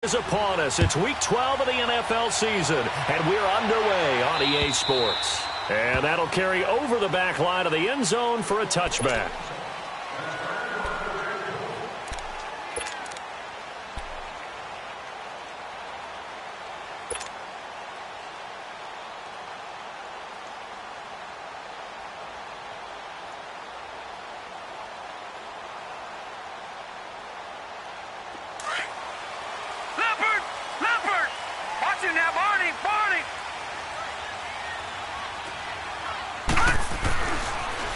Is upon us. It's week 12 of the NFL season, and we're underway on EA Sports. And that'll carry over the back line of the end zone for a touchback.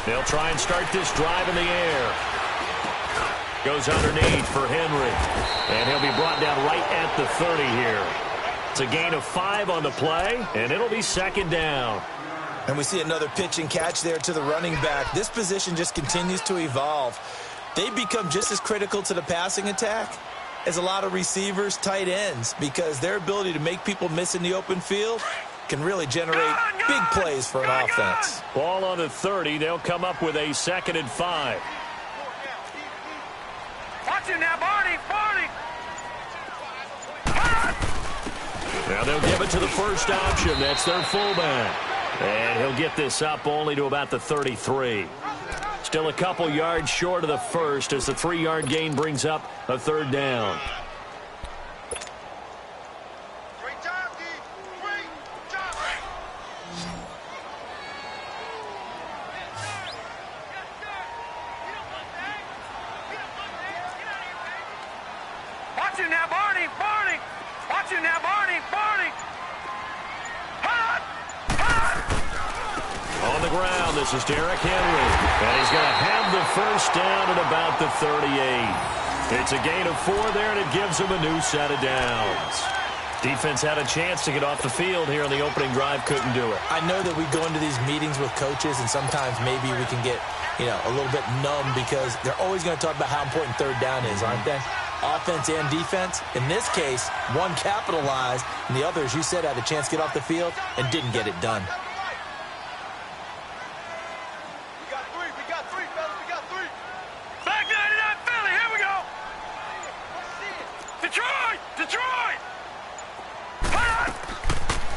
They'll try and start this drive in the air. Goes underneath for Henry. And he'll be brought down right at the 30 here. It's a gain of 5 on the play, and it'll be second down. And we see another pitch and catch there to the running back. This position just continues to evolve. They become just as critical to the passing attack as a lot of receivers, tight ends, because their ability to make people miss in the open field can really generate big plays for an offense. Ball on the 30. They'll come up with a 2nd and 5. Watch it now, Barney. Now they'll give it to the first option. That's their fullback. And he'll get this up only to about the 33. Still a couple yards short of the first as the 3-yard gain brings up a 3rd down. On the ground, this is Derrick Henry. And he's going to have the first down at about the 38. It's a gain of 4 there, and it gives him a new set of downs. Defense had a chance to get off the field here on the opening drive, couldn't do it. I know that we go into these meetings with coaches, and sometimes maybe we can get, a little bit numb because they're always going to talk about how important 3rd down is, aren't they? Offense and defense. In this case, one capitalized, and the other, as you said, had a chance to get off the field and didn't get it done.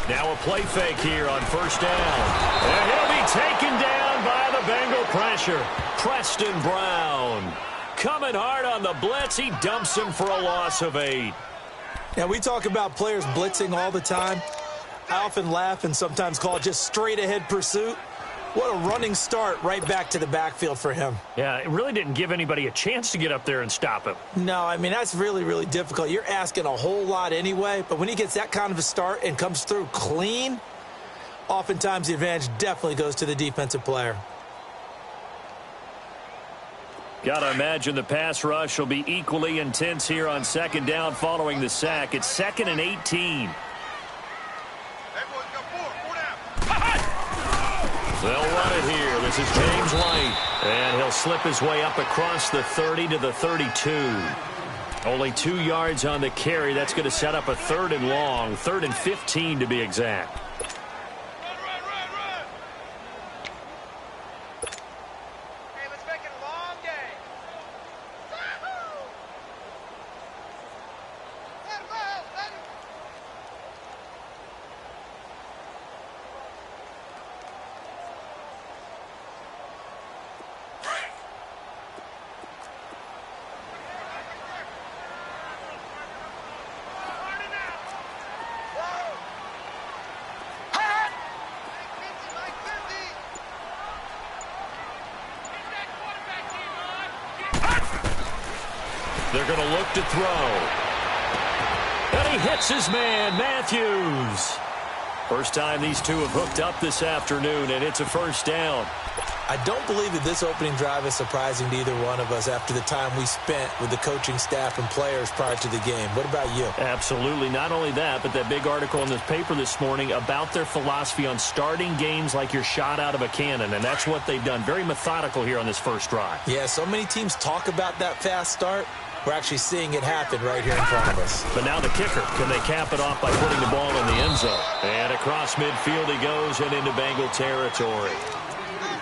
Now a play fake here on 1st down. And he'll be taken down by the Bengal pressure. Preston Brown coming hard on the blitz. He dumps him for a loss of 8. Now, we talk about players blitzing all the time. I often laugh and sometimes call it just straight-ahead pursuit. What a running start right back to the backfield for him. Yeah, it really didn't give anybody a chance to get up there and stop him. No, I mean, that's really, really difficult. You're asking a whole lot anyway, but when he gets that kind of a start and comes through clean, oftentimes the advantage definitely goes to the defensive player. Got to imagine the pass rush will be equally intense here on 2nd down following the sack. It's 2nd and 18. They'll run it here. This is James White. And he'll slip his way up across the 30 to the 32. Only 2 yards on the carry. That's going to set up a 3rd and long. 3rd and 15 to be exact. They're going to look to throw. And he hits his man, Matthews. First time these two have hooked up this afternoon, and it's a 1st down. I don't believe that this opening drive is surprising to either one of us after the time we spent with the coaching staff and players prior to the game. What about you? Absolutely. Not only that, but that big article in this paper this morning about their philosophy on starting games like you're shot out of a cannon, and that's what they've done. Very methodical here on this first drive. Yeah, so many teams talk about that fast start. We're actually seeing it happen right here in front of us. But now the kicker. Can they cap it off by putting the ball in the end zone? And across midfield he goes and into Bengal territory.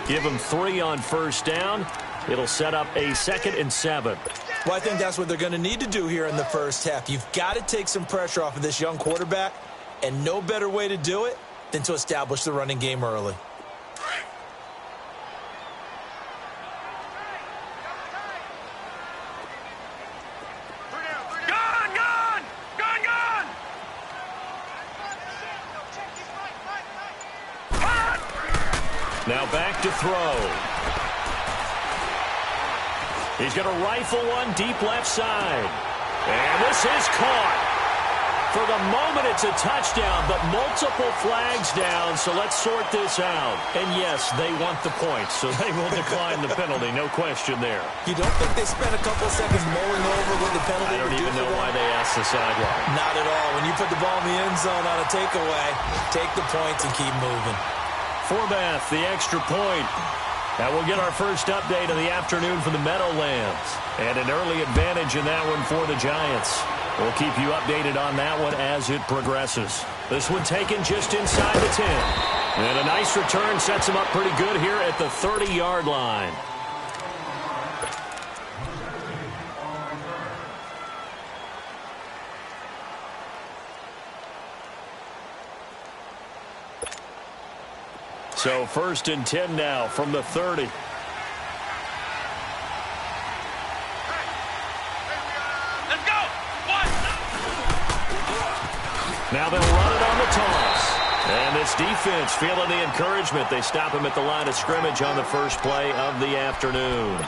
Give him 3 on 1st down. It'll set up a 2nd and 7. Well, I think that's what they're going to need to do here in the first half. You've got to take some pressure off of this young quarterback, and no better way to do it than to establish the running game early. Now back to throw. He's going to rifle one deep left side. And this is caught. For the moment, it's a touchdown, but multiple flags down, so let's sort this out. And yes, they want the points, so they will decline the penalty, no question there. You don't think they spent a couple seconds mulling over what the penalty I don't would do even know for why them? they asked the sideline. Not at all. When you put the ball in the end zone on a takeaway, take the points and keep moving. Forbath, the extra point. Now we'll get our first update of the afternoon from the Meadowlands. And an early advantage in that one for the Giants. We'll keep you updated on that one as it progresses. This one taken just inside the 10. And a nice return sets him up pretty good here at the 30-yard line. So 1st and 10 now from the 30. Now they'll run it on the toss. And this defense feeling the encouragement. They stop him at the line of scrimmage on the first play of the afternoon.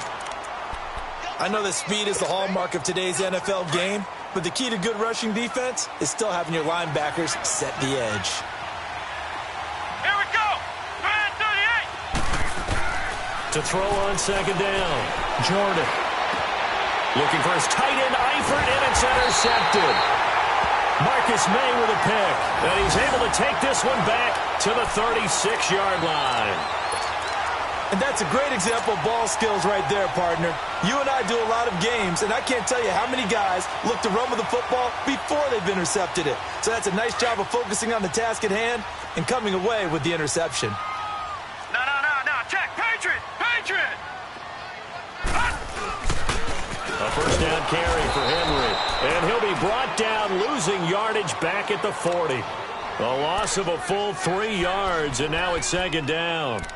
I know that speed is the hallmark of today's NFL game, but the key to good rushing defense is still having your linebackers set the edge. Here we go! 38! To throw on 2nd down. Jordan. Looking for his tight end, Eifert, and it's intercepted. Marcus May with a pick, and he's able to take this one back to the 36-yard line. And that's a great example of ball skills right there, partner. You and I do a lot of games, and I can't tell you how many guys look to run with the football before they've intercepted it. So that's a nice job of focusing on the task at hand and coming away with the interception. No, check, Patriot! A first down carry for Henry. And he'll be brought down, losing yardage back at the 40. A loss of a full 3 yards, and now it's 2nd down.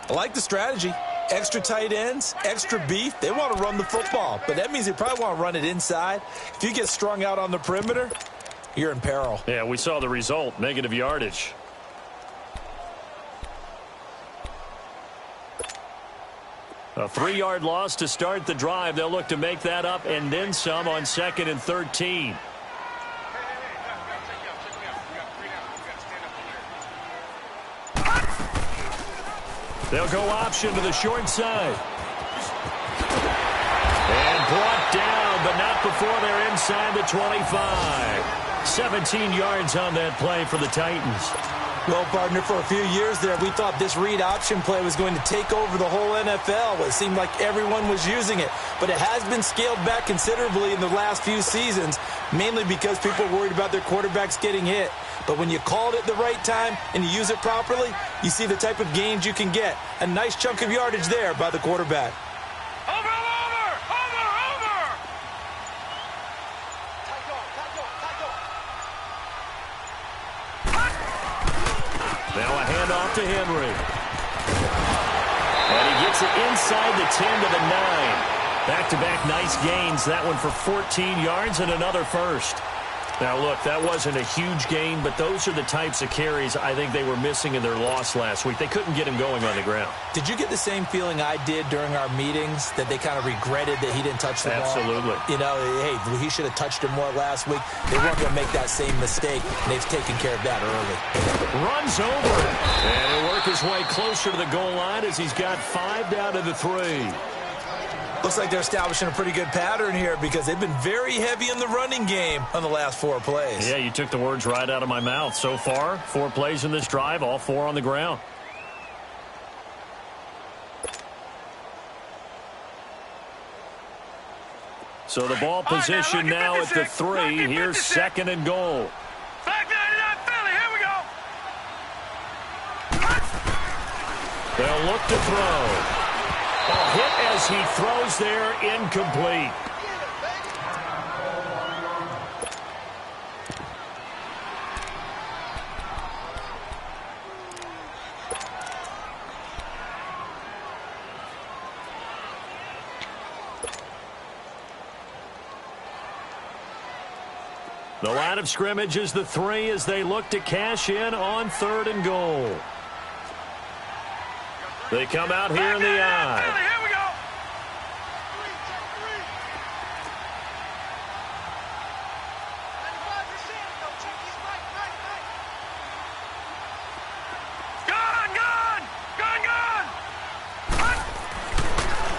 I like the strategy. Extra tight ends, extra beef. They want to run the football, but that means they probably want to run it inside. If you get strung out on the perimeter, you're in peril. Yeah, we saw the result, negative yardage. A 3-yard loss to start the drive. They'll look to make that up and then some on 2nd and 13. They'll go option to the short side. And brought down, but not before they're inside the 25. 17 yards on that play for the Titans. Well, partner, for a few years there, we thought this read option play was going to take over the whole NFL. It seemed like everyone was using it. But it has been scaled back considerably in the last few seasons, mainly because people are worried about their quarterbacks getting hit. But when you call it at the right time and you use it properly, you see the type of gains you can get. A nice chunk of yardage there by the quarterback. Over! Now a handoff to Henry. And he gets it inside the 10 to the 9. Back-to-back nice gains. That one for 14 yards and another first. Now, look, that wasn't a huge gain, but those are the types of carries I think they were missing in their loss last week. They couldn't get him going on the ground. Did you get the same feeling I did during our meetings, that they kind of regretted that he didn't touch the ball? Absolutely. You know, hey, he should have touched it more last week. They weren't going to make that same mistake, and they've taken care of that early. Runs over it. And he'll work his way closer to the goal line as he's got 5 down to the 3. Looks like they're establishing a pretty good pattern here because they've been very heavy in the running game on the last 4 plays. Yeah, you took the words right out of my mouth. So far, 4 plays in this drive, all 4 on the ground. So the ball position now at the 3. Here's 2nd and goal. Flag 99 Philly, here we go! They'll look to throw. A hit as he throws there, incomplete. The line of scrimmage is the 3 as they look to cash in on 3rd and goal. They come out here in the I. Here we go.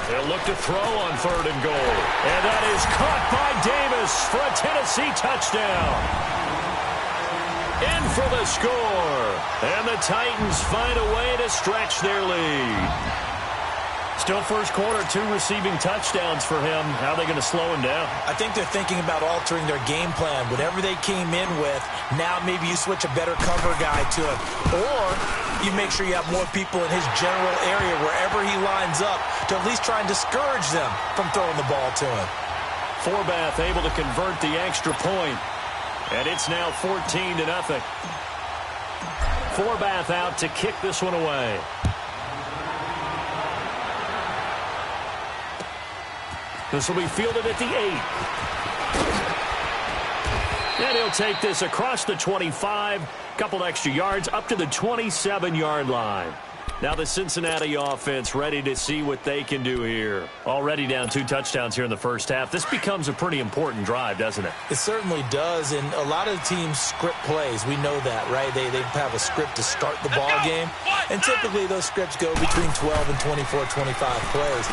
They'll look to throw on 3rd and goal. And that is caught by Davis for a Tennessee touchdown. In for the score. And the Titans find a way to stretch their lead. Still first quarter, 2 receiving touchdowns for him. How are they going to slow him down? I think they're thinking about altering their game plan. Whatever they came in with, now maybe you switch a better cover guy to him. Or you make sure you have more people in his general area wherever he lines up to at least try and discourage them from throwing the ball to him. Forbath able to convert the extra point. And it's now 14-0. Forbath out to kick this one away. This will be fielded at the 8. And he'll take this across the 25. Couple extra yards up to the 27-yard line. Now the Cincinnati offense ready to see what they can do here. Already down 2 touchdowns here in the first half. This becomes a pretty important drive, doesn't it? It certainly does, and a lot of teams script plays. We know that, right? They have a script to start the ball game, and typically those scripts go between 12 and 24, 25 plays.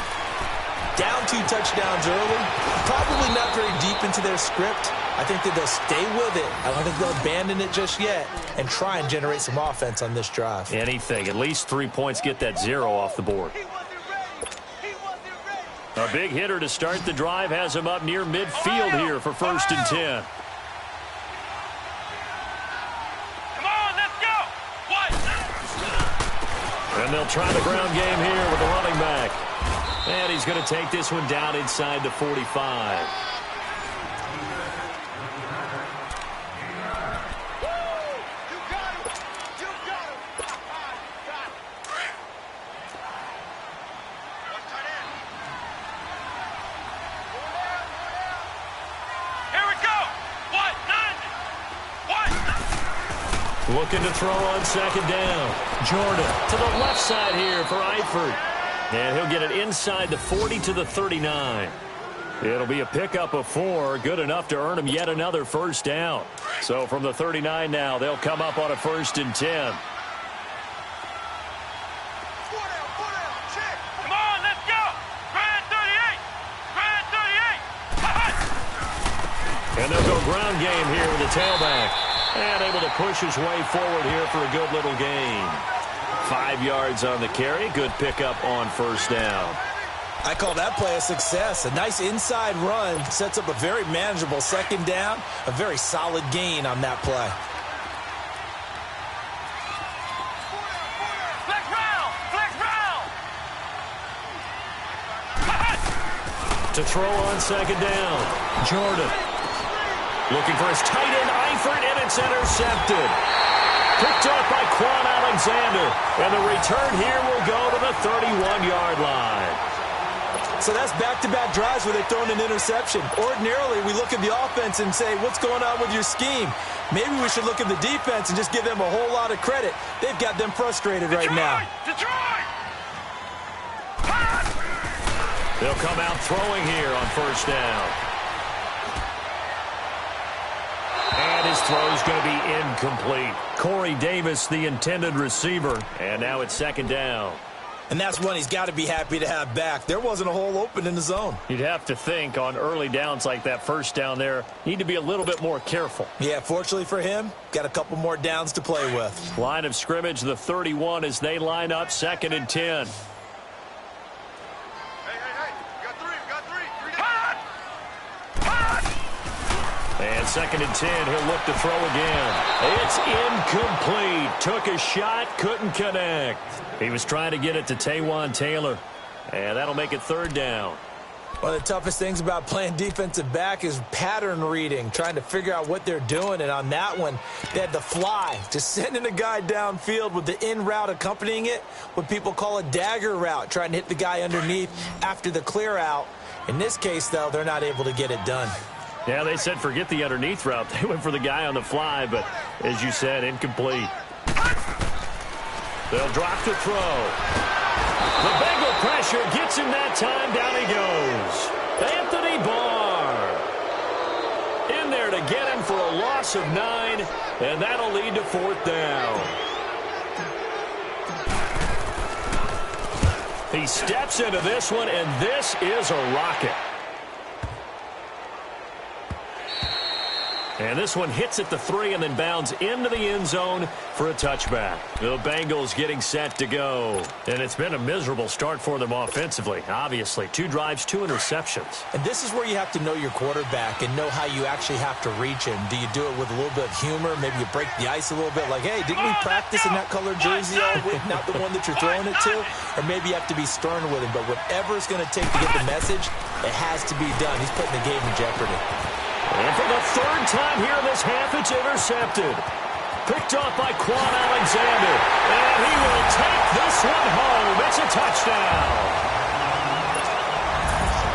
Down 2 touchdowns early, probably not very deep into their script. I think that they'll stay with it. I don't think they'll abandon it just yet and try and generate some offense on this drive. Anything. At least 3 points, get that 0 off the board. A big hitter to start the drive has him up near midfield here for 1st and 10. Come on, let's go. And they'll try the ground game here with the running back. And he's going to take this one down inside the 45. Looking to throw on 2nd down. Jordan to the left side here for Eifert. And he'll get it inside the 40 to the 39. It'll be a pickup of 4, good enough to earn him yet another 1st down. So from the 39 now, they'll come up on a 1st and 10. Come on, let's go. Grand 38. Grand 38. And they'll go ground game here with the tailback. And able to push his way forward here for a good little gain. 5 yards on the carry. Good pickup on 1st down. I call that play a success. A nice inside run sets up a very manageable 2nd down. A very solid gain on that play. Flex round. To throw on 2nd down. Jordan. Looking for his tight end, Eifert, and it's intercepted. Picked up by Quan Alexander. And the return here will go to the 31-yard line. So that's back-to-back drives where they've thrown an interception. Ordinarily, we look at the offense and say, what's going on with your scheme? Maybe we should look at the defense and just give them a whole lot of credit. They've got them frustrated right now. Detroit! They'll come out throwing here on 1st down. And his throw's going to be incomplete. Corey Davis, the intended receiver. And now it's 2nd down. And that's one he's got to be happy to have back. There wasn't a hole open in the zone. You'd have to think on early downs like that 1st down there, need to be a little bit more careful. Yeah, fortunately for him, got a couple more downs to play with. Line of scrimmage, the 31 as they line up 2nd and 10. And 2nd and 10, he'll look to throw again. It's incomplete. Took a shot, couldn't connect. He was trying to get it to Taywan Taylor. And that'll make it 3rd down. One of the toughest things about playing defensive back is pattern reading, trying to figure out what they're doing. And on that one, they had to fly, just sending a guy downfield with the in route accompanying it, what people call a dagger route, trying to hit the guy underneath after the clear out. In this case, though, they're not able to get it done. Yeah, they said forget the underneath route. They went for the guy on the fly, but as you said, incomplete. They'll drop the throw. The Bengal pressure gets him that time. Down he goes. Anthony Barr in there to get him for a loss of 9, and that'll lead to 4th down. He steps into this one, and this is a rocket. And this one hits at the 3 and then bounds into the end zone for a touchback. The Bengals getting set to go. And it's been a miserable start for them offensively, obviously. 2 drives, 2 interceptions. And this is where you have to know your quarterback and know how you actually have to reach him. Do you do it with a little bit of humor? Maybe you break the ice a little bit like, hey, didn't we practice in that colored jersey all week? Not the one that you're throwing it to? Or maybe you have to be stern with him. But whatever it's going to take to get the message, it has to be done. He's putting the game in jeopardy. And for the 3rd time here in this half, it's intercepted. Picked off by Quan Alexander. And he will take this one home. It's a touchdown.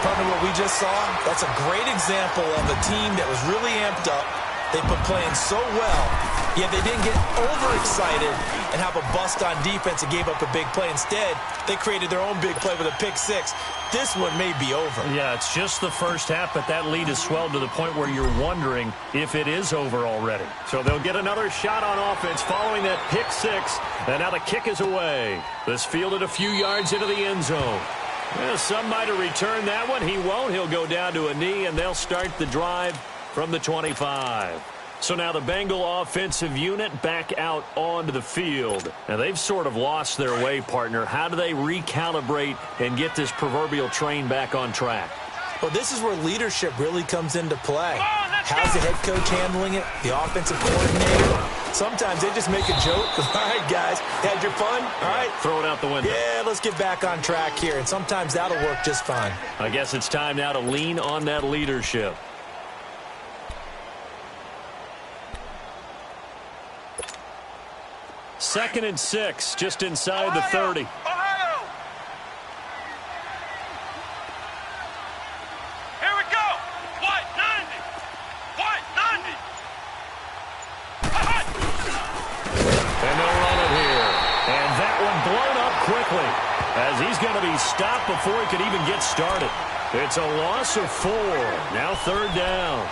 Partner, what we just saw, that's a great example of a team that was really amped up. They've been playing so well, yet they didn't get overexcited and have a bust on defense and gave up a big play. Instead, they created their own big play with a pick 6. This one may be over. Yeah, it's just the first half, but that lead has swelled to the point where you're wondering if it is over already. So they'll get another shot on offense following that pick 6, and now the kick is away. This fielded a few yards into the end zone. Well, some might have returned that one. He won't. He'll go down to a knee, and they'll start the drive from the 25. So now the Bengal offensive unit back out onto the field. Now they've sort of lost their way, partner. How do they recalibrate and get this proverbial train back on track? Well, this is where leadership really comes into play. How's the head coach handling it? The offensive coordinator? Sometimes they just make a joke. All right, guys, had your fun? All right. Throw it out the window. Yeah, let's get back on track here. And sometimes that'll work just fine. I guess it's time now to lean on that leadership. Second and 6, just inside the 30. Ohio! Here we go! White 90! White 90! And they'll run it here. And that one blown up quickly as he's going to be stopped before he could even get started. It's a loss of 4. Now 3rd down.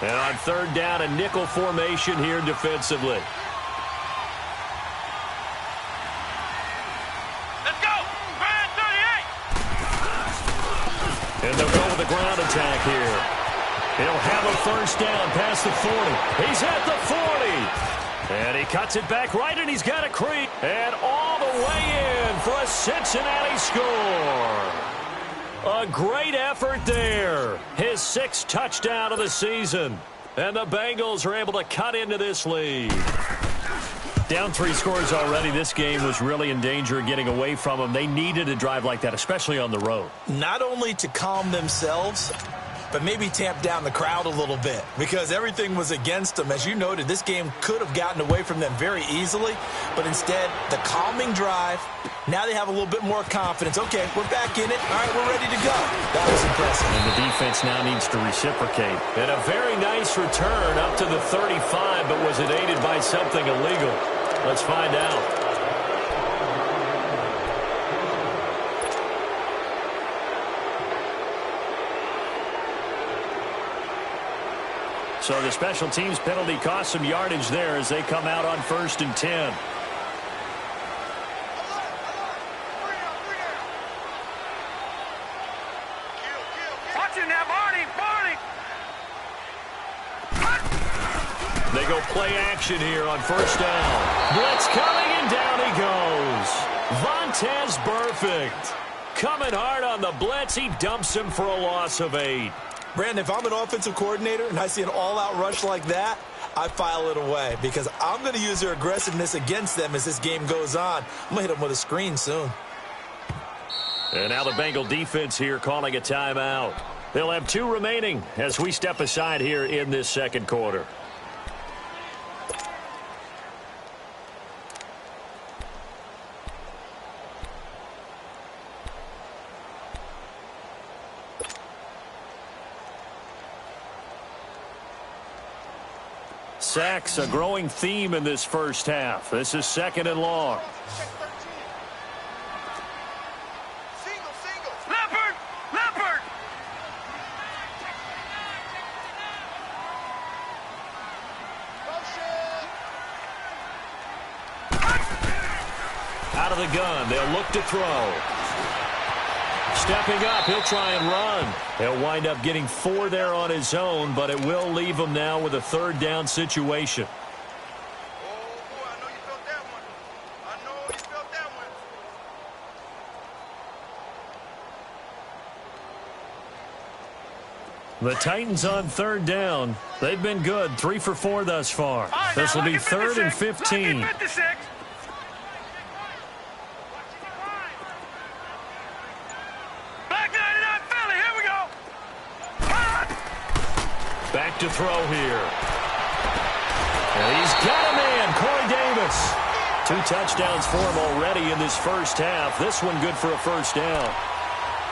And on 3rd down, a nickel formation here defensively. Let's go! Grand 38! And they'll go with the ground attack here. He'll have a 1st down past the 40. He's at the 40. And he cuts it back right, and he's got a creep. And all the way in for a Cincinnati score. A great effort there. His 6th touchdown of the season. And the Bengals are able to cut into this lead. Down 3 scores already. This game was really in danger of getting away from them. They needed a drive like that, especially on the road. Not only to calm themselves, but maybe tamp down the crowd a little bit because everything was against them. As you noted, this game could have gotten away from them very easily, but instead, the calming drive, now they have a little bit more confidence. Okay, we're back in it. All right, we're ready to go. That was impressive. And the defense now needs to reciprocate. And a very nice return up to the 35, but was it aided by something illegal? Let's find out. So the special teams penalty cost some yardage there as they come out on 1st and 10. Watch him now, Barney! Barney! They go play action here on 1st down. Blitz coming, and down he goes. Vontaze Burfict coming hard on the blitz. He dumps him for a loss of 8. Brandon, if I'm an offensive coordinator and I see an all-out rush like that, I file it away because I'm going to use their aggressiveness against them as this game goes on. I'm going to hit them with a screen soon. And now the Bengal defense here calling a timeout. They'll have 2 remaining as we step aside here in this 2nd quarter. sacks, a growing theme in this first half. This is 2nd and long. Leopard! Leopard! Out of the gun, they'll look to throw. Stepping up, he'll try and run. He'll wind up getting 4 there on his own, but it will leave him now with a 3rd down situation. The Titans on 3rd down. They've been good, 3 for 4 thus far. This will be 3rd and 15. Back to throw here. And he's got a man, Corey Davis. 2 touchdowns for him already in this first half. This one good for a 1st down.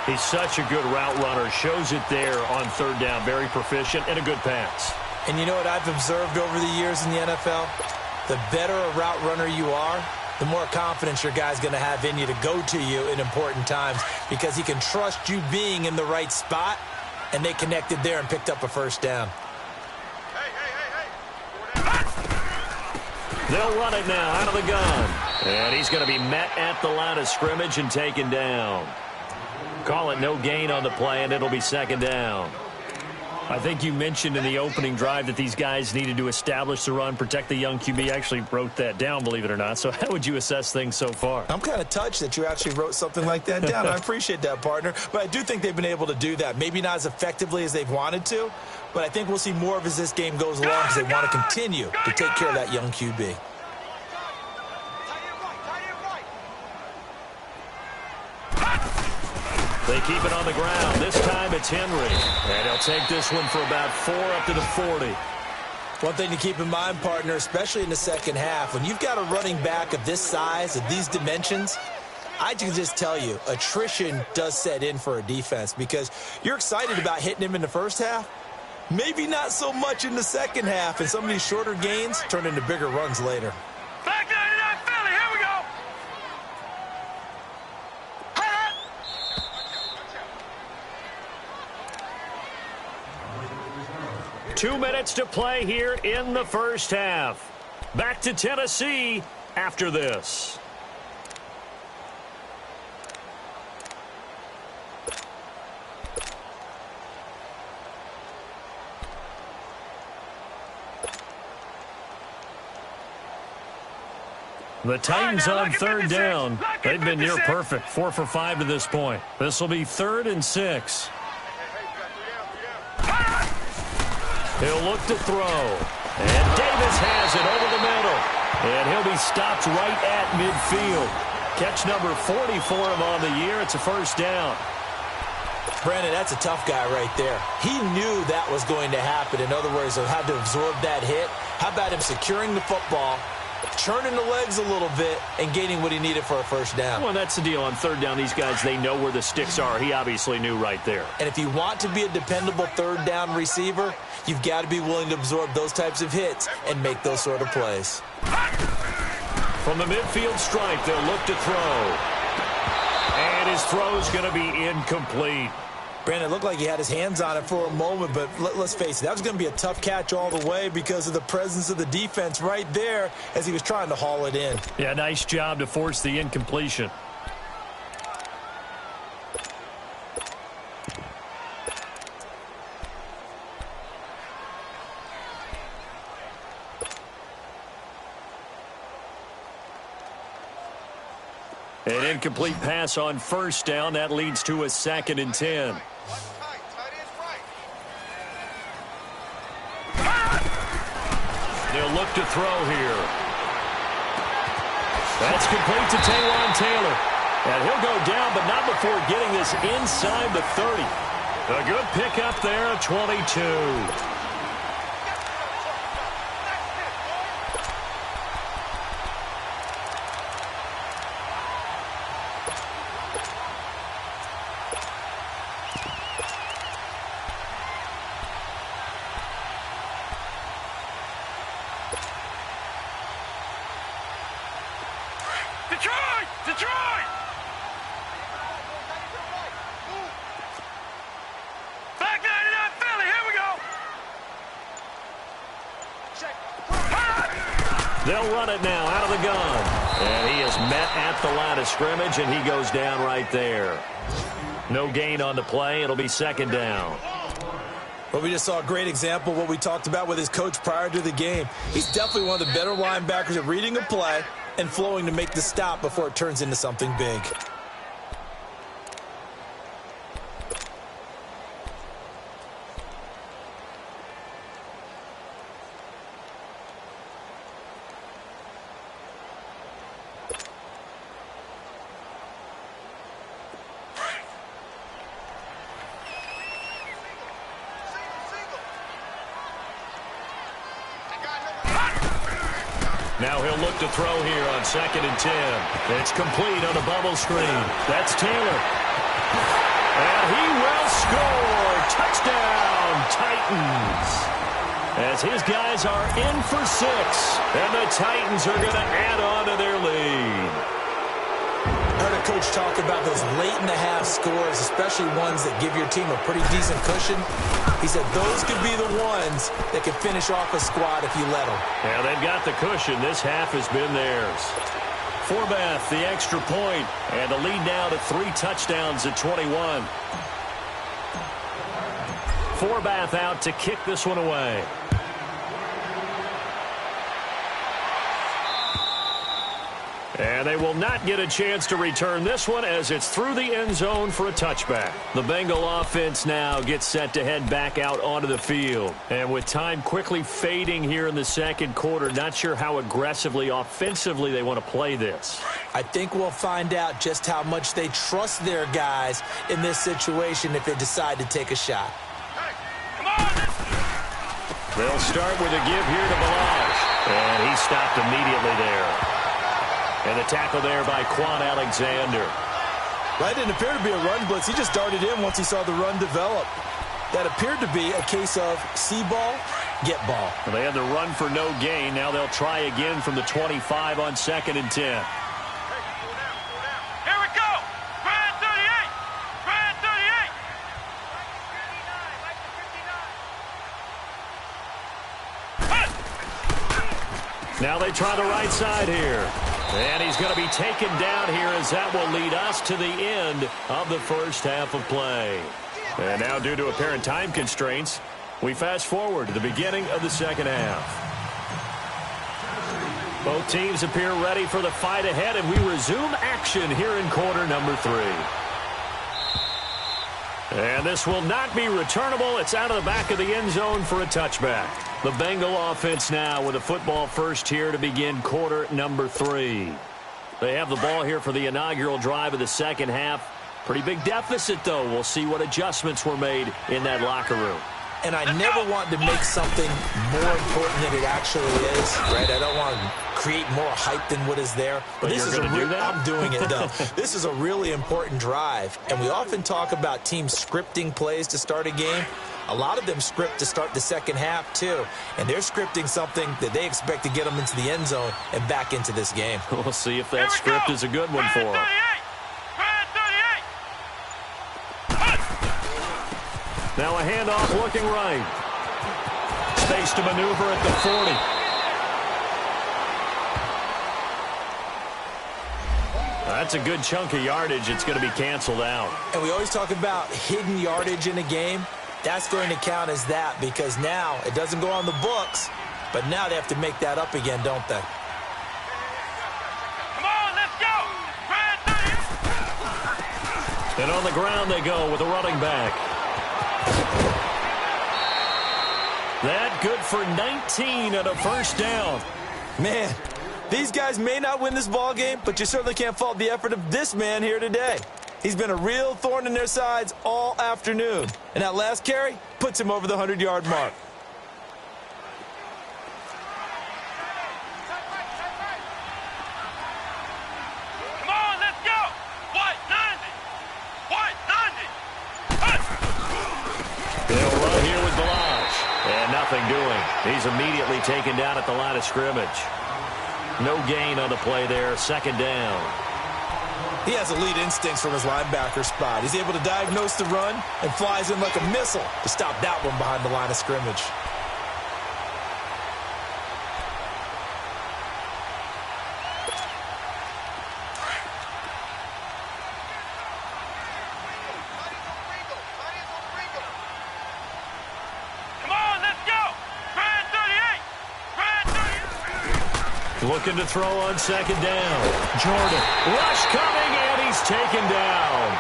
He's such a good route runner. Shows it there on 3rd down. Very proficient and a good pass. And you know what I've observed over the years in the NFL? The better a route runner you are, the more confidence your guy's going to have in you to go to you in important times because he can trust you being in the right spot. And they connected there and picked up a 1st down. They'll run it now out of the gun. And he's going to be met at the line of scrimmage and taken down. Call it no gain on the play, and it'll be 2nd down. I think you mentioned in the opening drive that these guys needed to establish the run, protect the young QB. I actually wrote that down, believe it or not. So how would you assess things so far? I'm kind of touched that you actually wrote something like that down. I appreciate that, partner. But I do think they've been able to do that. Maybe not as effectively as they've wanted to, but I think we'll see more of as this game goes along because they want to continue to take care of that young QB. They keep it on the ground. This time it's Henry. And he'll take this one for about 4 up to the 40. One thing to keep in mind, partner, especially in the second half, when you've got a running back of this size, of these dimensions, I can just tell you, attrition does set in for a defense because you're excited about hitting him in the first half. Maybe not so much in the second half, and some of these shorter gains turn into bigger runs later. Back 99 Philly, here we go. 2 minutes to play here in the first half. Back to Tennessee after this. The Titans on 3rd down. They've been near perfect. 4 for 5 to this point. This will be 3rd and 6. He'll look to throw. And Davis has it over the middle. And he'll be stopped right at midfield. Catch number 40 for him on the year. It's a 1st down. Brandon, that's a tough guy right there. He knew that was going to happen. In other words, he'll have to absorb that hit. How about him securing the football, churning the legs a little bit, and gaining what he needed for a 1st down? Well, that's the deal. On 3rd down, these guys, they know where the sticks are. He obviously knew right there. And if you want to be a dependable 3rd down receiver, you've got to be willing to absorb those types of hits and make those sort of plays. From the midfield stripe, they'll look to throw. And his throw's going to be incomplete. Brandon, it looked like he had his hands on it for a moment, but let's face it, that was going to be a tough catch all the way because of the presence of the defense right there as he was trying to haul it in. Yeah, nice job to force the incompletion. An incomplete pass on 1st down. That leads to a 2nd and 10. They'll look to throw here. That's complete to Taywan Taylor. And he'll go down, but not before getting this inside the 30. A good pickup there at 22. They'll run it now out of the gun. And he is met at the line of scrimmage, and he goes down right there. No gain on the play. It'll be second down. Well, we just saw a great example of what we talked about with his coach prior to the game. He's definitely one of the better linebackers at reading a play and flowing to make the stop before it turns into something big. Now he'll look to throw here on 2nd and 10. It's complete on a bubble screen. That's Taylor. And he will score. Touchdown, Titans. As his guys are in for 6. And the Titans are going to add on to their lead. I heard a coach talk about those late-in-the-half scores, especially ones that give your team a pretty decent cushion. He said those could be the ones that can finish off a squad if you let them. Yeah, they've got the cushion. This half has been theirs. Forbath, the extra point, and the lead now to 3 touchdowns at 21. Forbath out to kick this one away. And they will not get a chance to return this one as it's through the end zone for a touchback. The Bengal offense now gets set to head back out onto the field. And with time quickly fading here in the second quarter, not sure how aggressively, offensively they want to play this. I think we'll find out just how much they trust their guys in this situation if they decide to take a shot. Hey, come on! They'll start with a give here to Balazs. And he stopped immediately there. And the tackle there by Quan Alexander. That didn't appear to be a run blitz. He just darted in once he saw the run develop. That appeared to be a case of see ball, get ball. Well, they had the run for no gain. Now they'll try again from the 25 on 2nd and 10. Here we go! Grand 38! Grand 38! Now they try the right side here. And he's going to be taken down here as that will lead us to the end of the first half of play. And now due to apparent time constraints, we fast forward to the beginning of the second half. Both teams appear ready for the fight ahead, and we resume action here in quarter number 3. And this will not be returnable. It's out of the back of the end zone for a touchback. The Bengal offense now with a football first here to begin quarter number 3. They have the ball here for the inaugural drive of the second half. Pretty big deficit, though. We'll see what adjustments were made in that locker room. And I never want to make something more important than it actually is, right? I don't want to create more hype than what is there. But this is I'm doing it, though. This is a really important drive. And we often talk about teams scripting plays to start a game. A lot of them script to start the second half, too. And they're scripting something that they expect to get them into the end zone and back into this game. We'll see if that script is a good one for them. Now a handoff looking right. Space to maneuver at the 40. That's a good chunk of yardage. It's going to be canceled out. And we always talk about hidden yardage in a game. That's going to count as that because now it doesn't go on the books, but now they have to make that up again, don't they? Come on, let's go! And on the ground they go with a running back. That good for 19 and a first down. Man, these guys may not win this ball game, but you certainly can't fault the effort of this man here today. He's been a real thorn in their sides all afternoon. And that last carry puts him over the 100-yard mark. Come on, let's go! White 90! White 90! They'll run here with Balazs. And nothing doing. He's immediately taken down at the line of scrimmage. No gain on the play there. Second down. He has elite instincts from his linebacker spot. He's able to diagnose the run and flies in like a missile to stop that one behind the line of scrimmage. Looking to throw on second down. Jordan. Rush coming, and he's taken down.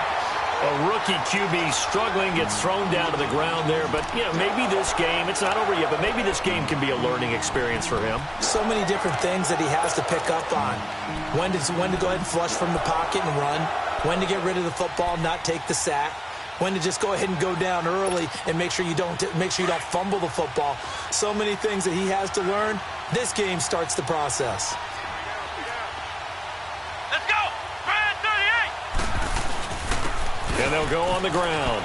A rookie QB struggling, gets thrown down to the ground there. But, maybe this game, it's not over yet, but maybe this game can be a learning experience for him. So many different things that he has to pick up on. When to go ahead and flush from the pocket and run. When to get rid of the football, not take the sack. When to just go ahead and go down early and make sure you don't fumble the football. So many things that he has to learn. This game starts the process. Let's go! Brad 38! And they'll go on the ground.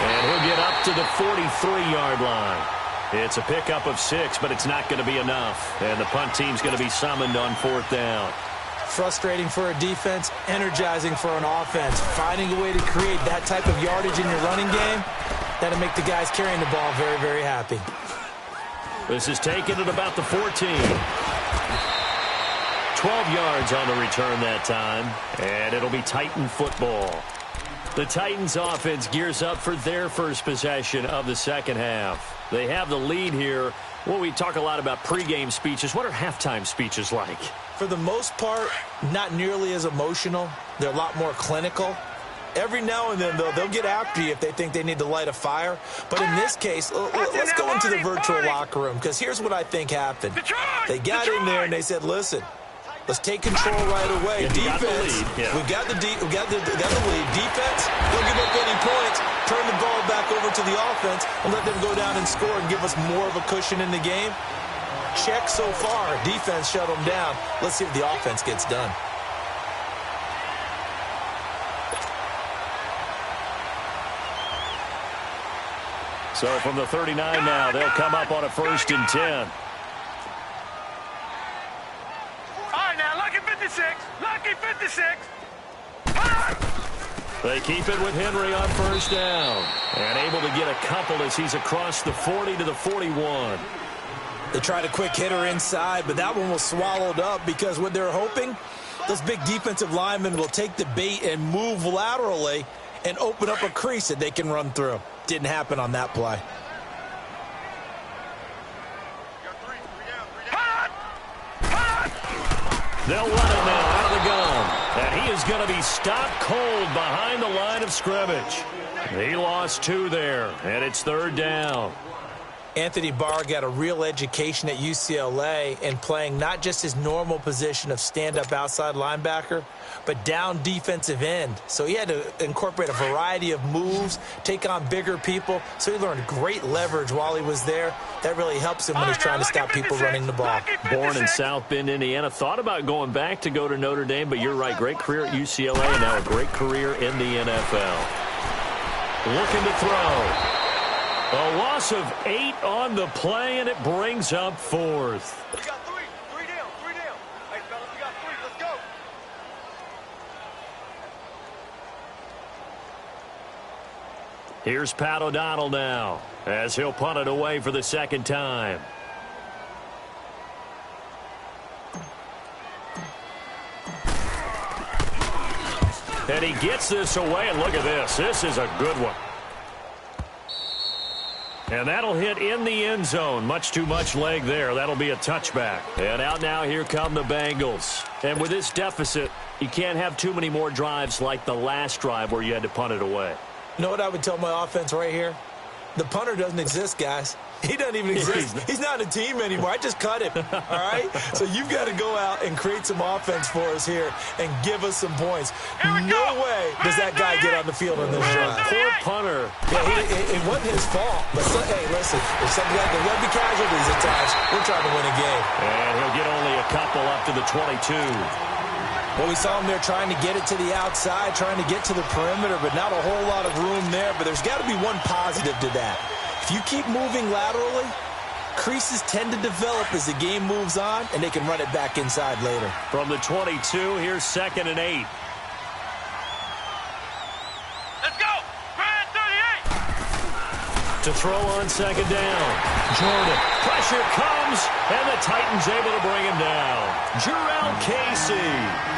And he'll get up to the 43-yard line. It's a pickup of 6, but it's not going to be enough. And the punt team's going to be summoned on 4th down. Frustrating for a defense, energizing for an offense. Finding a way to create that type of yardage in your running game, that'll make the guys carrying the ball very, very happy. This is taken at about the 14. 12 yards on the return that time, and it'll be Titan football. The Titans offense gears up for their first possession of the second half. They have the lead here. Well, we talk a lot about pregame speeches. What are halftime speeches like? For the most part, not nearly as emotional. They're a lot more clinical. Every now and then, though, they'll get after you if they think they need to light a fire. But in this case, let's go into the virtual locker room, because here's what I think happened. They got in there and they said, listen, let's take control right away. Defense, we got the lead. Defense, don't give up any points. Turn the ball back over to the offense and let them go down and score and give us more of a cushion in the game. Check so far. Defense shut them down. Let's see if the offense gets done. So from the 39 now, they'll come up on a 1st and 10. All right, now, lucky 56. Lucky 56. They keep it with Henry on 1st down. And able to get a couple as he's across the 40 to the 41. They tried a quick hitter inside, but that one was swallowed up because what they're hoping, those big defensive linemen will take the bait and move laterally and open up a crease that they can run through. Didn't happen on that play. They'll run it now out of the gun. And he is going to be stopped cold behind the line of scrimmage. He lost 2 there, and it's 3rd down. Anthony Barr got a real education at UCLA in playing not just his normal position of stand-up outside linebacker, but down defensive end. So he had to incorporate a variety of moves, take on bigger people. So he learned great leverage while he was there. That really helps him when he's trying to stop people running the ball. Born in South Bend, Indiana. Thought about going back to go to Notre Dame, but you're right. Great career at UCLA and now a great career in the NFL. Looking to throw. A loss of 8 on the play, and it brings up 4th. We got 3. 3 down. 3 down. Hey, fellas, we got 3. Let's go. Here's Pat O'Donnell now, as he'll punt it away for the 2nd time. And he gets this away, and look at this. This is a good one. And that'll hit in the end zone. Much too much leg there. That'll be a touchback. And out now, here come the Bengals. And with this deficit, you can't have too many more drives like the last drive where you had to punt it away. You know what I would tell my offense right here? The punter doesn't exist, guys. He doesn't even exist. He's not a team anymore. I just cut him, all right? So you've got to go out and create some offense for us here and give us some points. No way does that guy get on the field on this drive. Poor punter. Yeah, it wasn't his fault. But, hey, listen, if something like the rugby casualties at times, we're trying to win a game. And he'll get only a couple up to the 22. Well, we saw him there trying to get it to the outside, trying to get to the perimeter, but not a whole lot of room there. But there's got to be one positive to that. If you keep moving laterally, creases tend to develop as the game moves on, and they can run it back inside later. From the 22, here's 2nd and 8. Let's go. Brad 38. To throw on 2nd down. Jordan. Pressure comes, and the Titans able to bring him down. Jarrell Casey.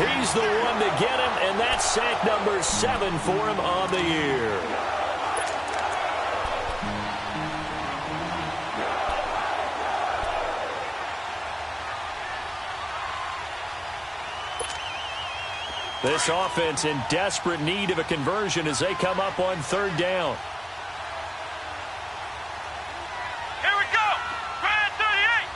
He's the one to get him, and that's sack number 7 for him on the year. This offense in desperate need of a conversion as they come up on third down. Here we go. Grand 38.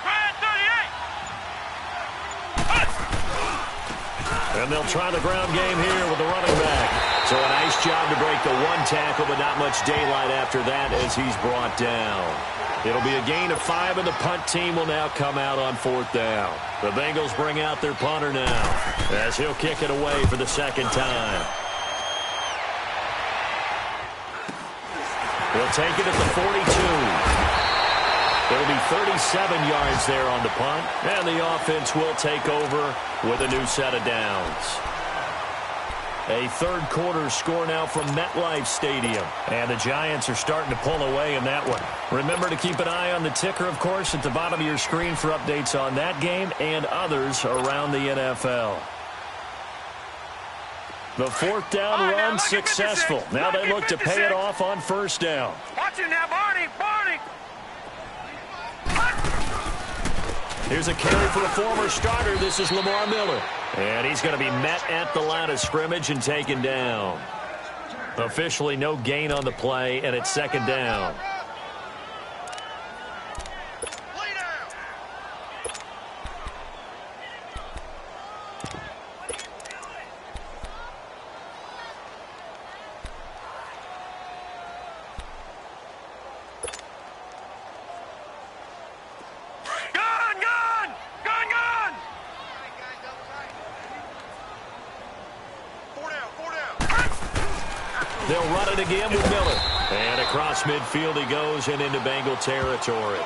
Grand 38. And they'll try the ground game here with the running back. So a nice job to break the one tackle, but not much daylight after that as he's brought down. It'll be a gain of 5, and the punt team will now come out on fourth down. The Bengals bring out their punter now as he'll kick it away for the second time. He'll take it at the 42. There'll be 37 yards there on the punt, and the offense will take over with a new set of downs. A third quarter score now from MetLife Stadium. And the Giants are starting to pull away in that one. Remember to keep an eye on the ticker, of course, at the bottom of your screen for updates on that game and others around the NFL. The fourth down run successful. Now they look to pay it off on first down. Watch it now, Barney. Barney. Here's a carry for a former starter. This is Lamar Miller. And he's going to be met at the line of scrimmage and taken down. Officially no gain on the play, and it's second down. They'll run it again with Miller. And across midfield he goes and into Bengal territory.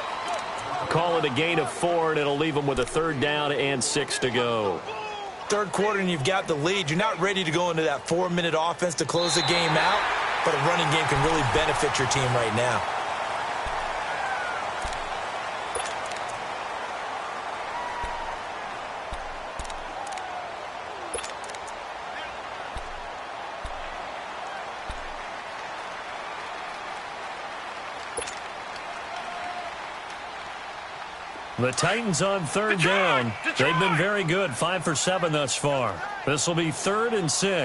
Call it a gain of 4, and it'll leave them with a third down and 6 to go. Third quarter and you've got the lead. You're not ready to go into that 4-minute offense to close the game out, but a running game can really benefit your team right now. The Titans on third down. They've been very good, 5 for 7 thus far. This will be 3rd and 6. Hey.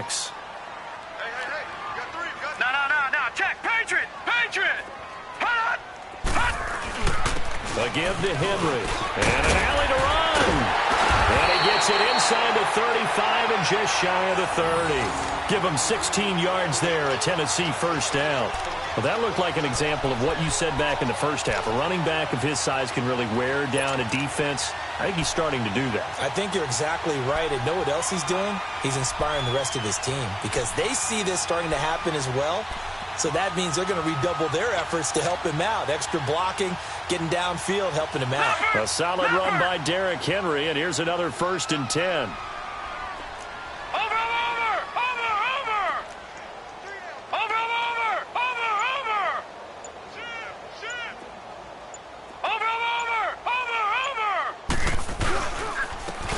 You got 3. No. Check. Patriot. Hut. A give to Henry. And an alley to run. And he gets it inside the 35 and just shy of the 30. Give him 16 yards there, a Tennessee first down. Well, that looked like an example of what you said back in the first half. A running back of his size can really wear down a defense. I think he's starting to do that. I think you're exactly right. And know what else he's doing? He's inspiring the rest of his team because they see this starting to happen as well. So that means they're going to redouble their efforts to help him out. Extra blocking, getting downfield, helping him out. A solid run by Derrick Henry, and here's another 1st and 10.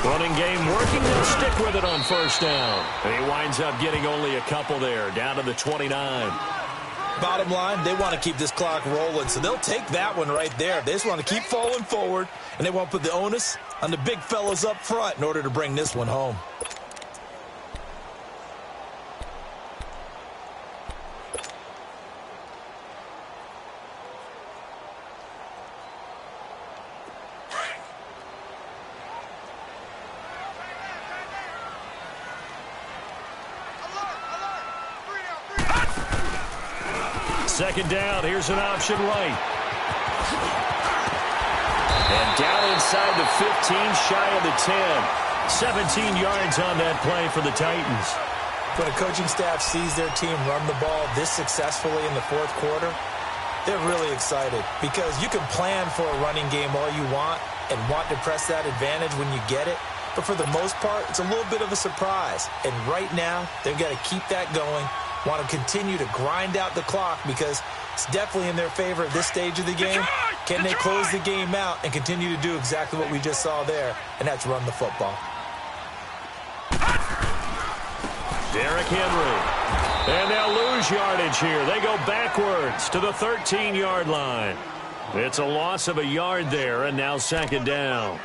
Running game working, they'll stick with it on first down. And he winds up getting only a couple there, down to the 29. Bottom line, they want to keep this clock rolling, so they'll take that one right there. They just want to keep falling forward, and they want to put the onus on the big fellas up front in order to bring this one home. Second down, here's an option right. And down inside the 15, shy of the 10. 17 yards on that play for the Titans. When a coaching staff sees their team run the ball this successfully in the fourth quarter, they're really excited because you can plan for a running game all you want and want to press that advantage when you get it. But for the most part, it's a little bit of a surprise. And right now, they've got to keep that going. Want to continue to grind out the clock because it's definitely in their favor at this stage of the game. Can they close the game out and continue to do exactly what we just saw there, and that's run the football. Derrick Henry. And they'll lose yardage here. They go backwards to the 13-yard line. It's a loss of a yard there, and now second down.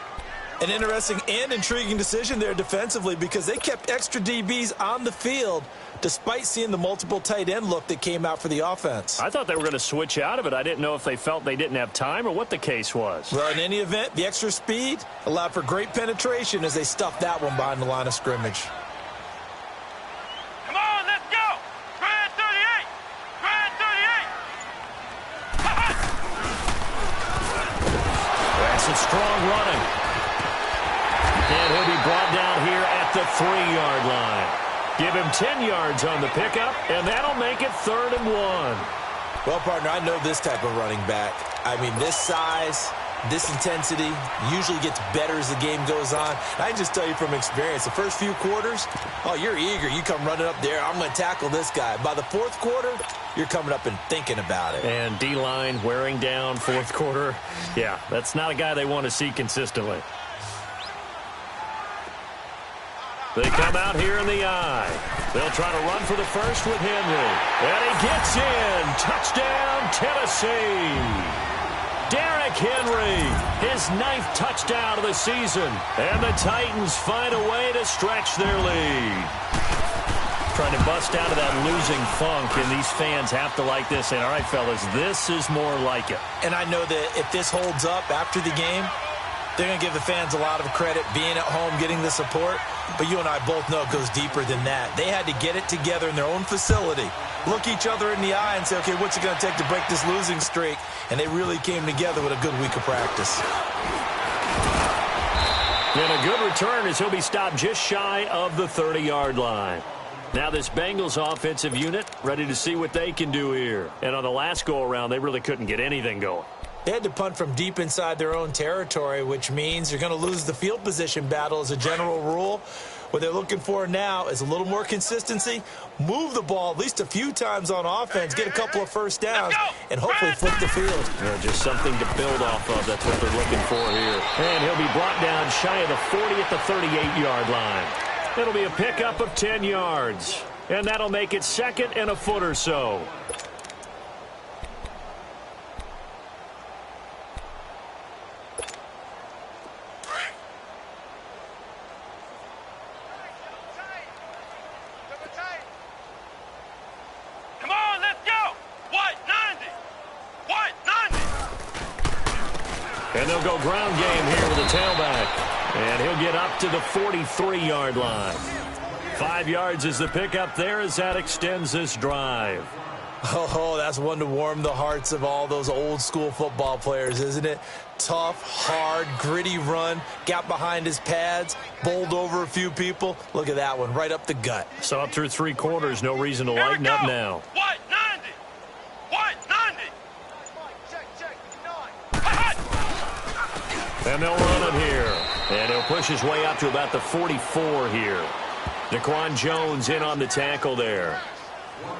An interesting and intriguing decision there defensively because they kept extra DBs on the field despite seeing the multiple tight end look that came out for the offense. I thought they were going to switch out of it. I didn't know if they felt they didn't have time or what the case was. Well, in any event, the extra speed allowed for great penetration as they stuffed that one behind the line of scrimmage. Come on, let's go. Grand 38. Grand 38. That's a strong running. And he'll be brought down here at the 3-yard line. Give him 10 yards on the pickup, and that'll make it 3rd and 1. Well, partner, I know this type of running back. I mean, this size, this intensity usually gets better as the game goes on. I can just tell you from experience, the first few quarters, oh, you're eager. You come running up there, I'm going to tackle this guy. By the 4th quarter, you're coming up and thinking about it. And D-line wearing down 4th quarter. Yeah, that's not a guy they want to see consistently. They come out here in the eye. They'll try to run for the first with Henry. And he gets in. Touchdown, Tennessee. Derrick Henry, his 9th touchdown of the season. And the Titans find a way to stretch their lead. Trying to bust out of that losing funk, and these fans have to like this. And all right, fellas, this is more like it. And I know that if this holds up after the game, they're going to give the fans a lot of credit being at home, getting the support. But you and I both know it goes deeper than that. They had to get it together in their own facility, look each other in the eye and say, okay, what's it going to take to break this losing streak? And they really came together with a good week of practice. And a good return as he'll be stopped just shy of the 30-yard line. Now this Bengals offensive unit ready to see what they can do here. And on the last go-around, they really couldn't get anything going. They had to punt from deep inside their own territory, which means you're going to lose the field position battle as a general rule. What they're looking for now is a little more consistency, move the ball at least a few times on offense, get a couple of first downs, and hopefully flip the field. Just something to build off of. That's what they're looking for here. And he'll be brought down shy of the 40 at the 38-yard line. It'll be a pickup of 10 yards. And that'll make it 2nd and a foot or so. And they'll go ground game here with a tailback. And he'll get up to the 43-yard line. 5 yards is the pickup there as that extends this drive. Oh, that's one to warm the hearts of all those old school football players, isn't it? Tough, hard, gritty run, got behind his pads, bowled over a few people. Look at that one, right up the gut. So up through 3 quarters, no reason to lighten up now. White 90. White 90. And they'll run it here. And he'll push his way up to about the 44 here. Daquan Jones in on the tackle there.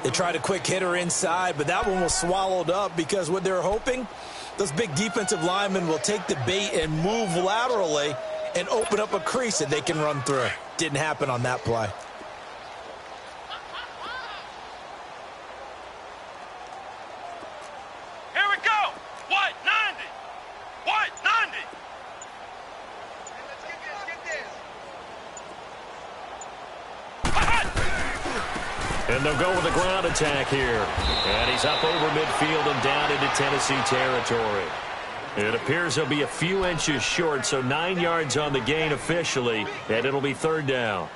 They tried a quick hitter inside, but that one was swallowed up because what they're hoping, those big defensive linemen will take the bait and move laterally and open up a crease that they can run through. Didn't happen on that play. Here we go. White 90. White 90. And they'll go with a ground attack here. And he's up over midfield and down into Tennessee territory. It appears he'll be a few inches short, so 9 yards on the gain officially, and it'll be 3rd down.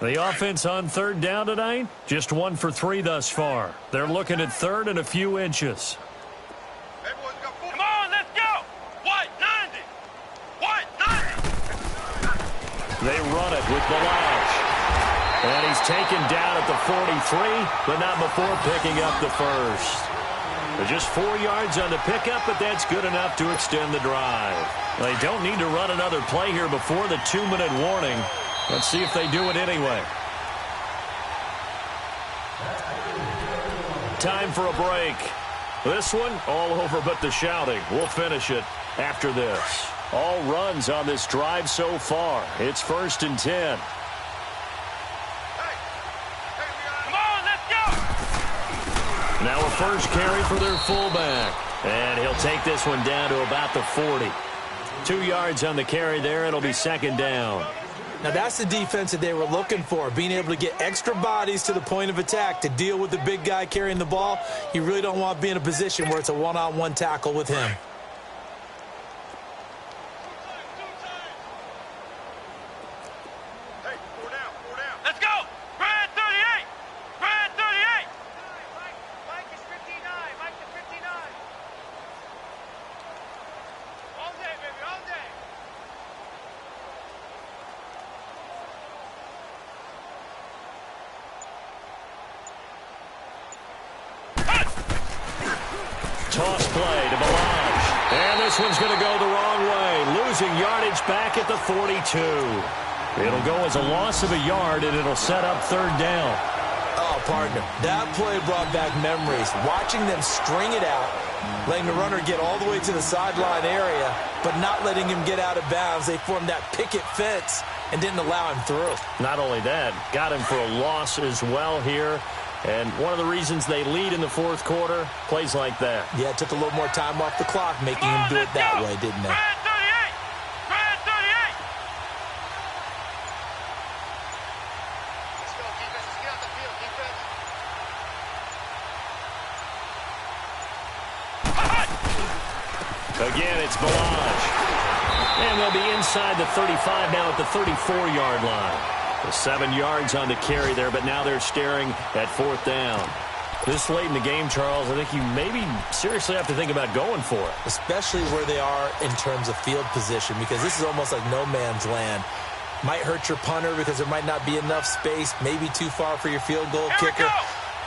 The offense on 3rd down tonight, just 1 for 3 thus far. They're looking at 3rd and a few inches. Come on, let's go. White 90. White 90. They run it with Balazs. And he's taken down at the 43, but not before picking up the first. They're just 4 yards on the pickup, but that's good enough to extend the drive. They don't need to run another play here before the 2-minute warning. Let's see if they do it anyway. Time for a break. This one, all over but the shouting. We'll finish it after this. All runs on this drive so far. It's 1st and 10. Come on, let's go. Now a first carry for their fullback. And he'll take this one down to about the 40. 2 yards on the carry there. It'll be second down. Now, that's the defense that they were looking for, being able to get extra bodies to the point of attack to deal with the big guy carrying the ball. You really don't want to be in a position where it's a one-on-one tackle with him. Let's go! Brad 38! Brad 38! Mike is 59. Mike is 59. All day, baby, all day. Toss play to Melange. And this one's going to go the wrong way. Losing yardage back at the 42. It'll go as a loss of a yard, and it'll set up third down. Oh, partner, that play brought back memories. Watching them string it out, letting the runner get all the way to the sideline area, but not letting him get out of bounds. They formed that picket fence and didn't allow him through. Not only that, got him for a loss as well here. And one of the reasons they lead in the fourth quarter, plays like that. Yeah, it took a little more time off the clock, making him do it that way, didn't they? Brad 38! Brad 38! Let's go, defense. Let's get off the field, defense. Again, it's Melange. And they'll be inside the 35 now at the 34-yard line. 7 yards on the carry there, but now they're staring at fourth down. This late in the game, Charles, I think you maybe seriously have to think about going for it. Especially where they are in terms of field position, because this is almost like no man's land. Might hurt your punter because there might not be enough space, maybe too far for your field goal Here kicker. we go!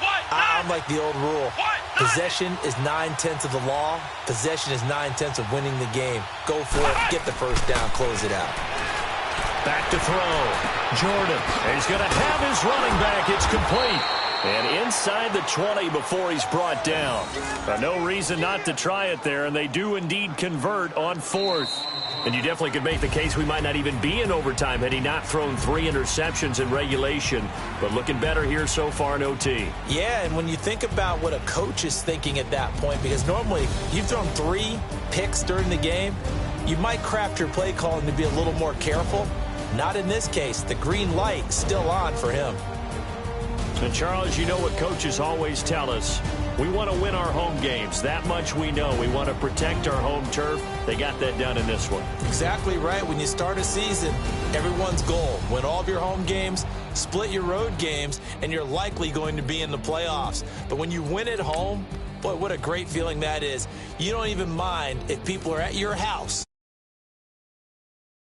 What? I'm like the old rule. What? Possession is 9/10 of the law. Possession is 9/10 of winning the game. Go for it. Get the first down. Close it out. Back to throw. Jordan. And he's going to have his running back. It's complete. And inside the 20 before he's brought down. No reason not to try it there, and they do indeed convert on fourth. And you definitely could make the case we might not even be in overtime had he not thrown 3 interceptions in regulation. But looking better here so far in OT. Yeah, and when you think about what a coach is thinking at that point, because normally you've thrown 3 picks during the game, you might craft your play calling to be a little more careful. Not in this case. The green light still on for him. And Charles, you know what coaches always tell us. We want to win our home games. That much we know. We want to protect our home turf. They got that done in this one. Exactly right. When you start a season, everyone's goal: win all of your home games, split your road games, and you're likely going to be in the playoffs. But when you win at home, boy, what a great feeling that is. You don't even mind if people are at your house